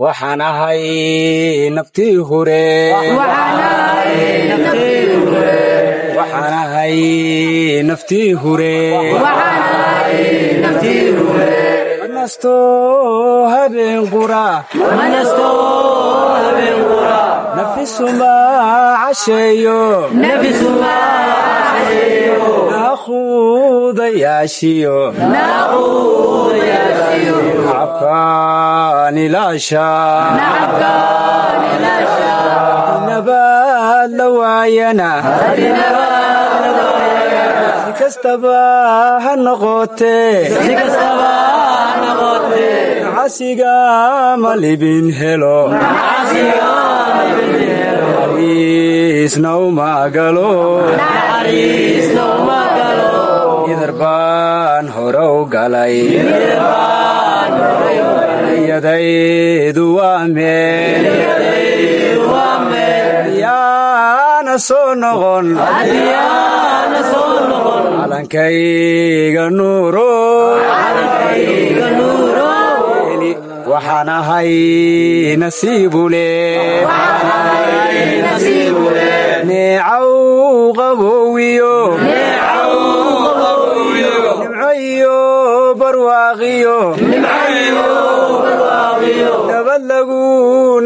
waxaan ahay naftii hore waxaan ahay naftii hore nasto habeen qura nafisuma casheeyo naaquudayaashiyo nacabkaan ilaasha nabaad la waayana si kastaba ha noqotee casiga ma libin helo naxariisna uma galo idar baan hore u galay yadaydu waa meel yaana soo noqon calankayga nuuro waxaan ahay nasiibule neecaw qabowiyo nimco iyo barwaaqiyo nabad lagu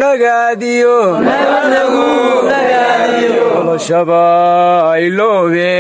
nagaadiyo noloshaba iloobe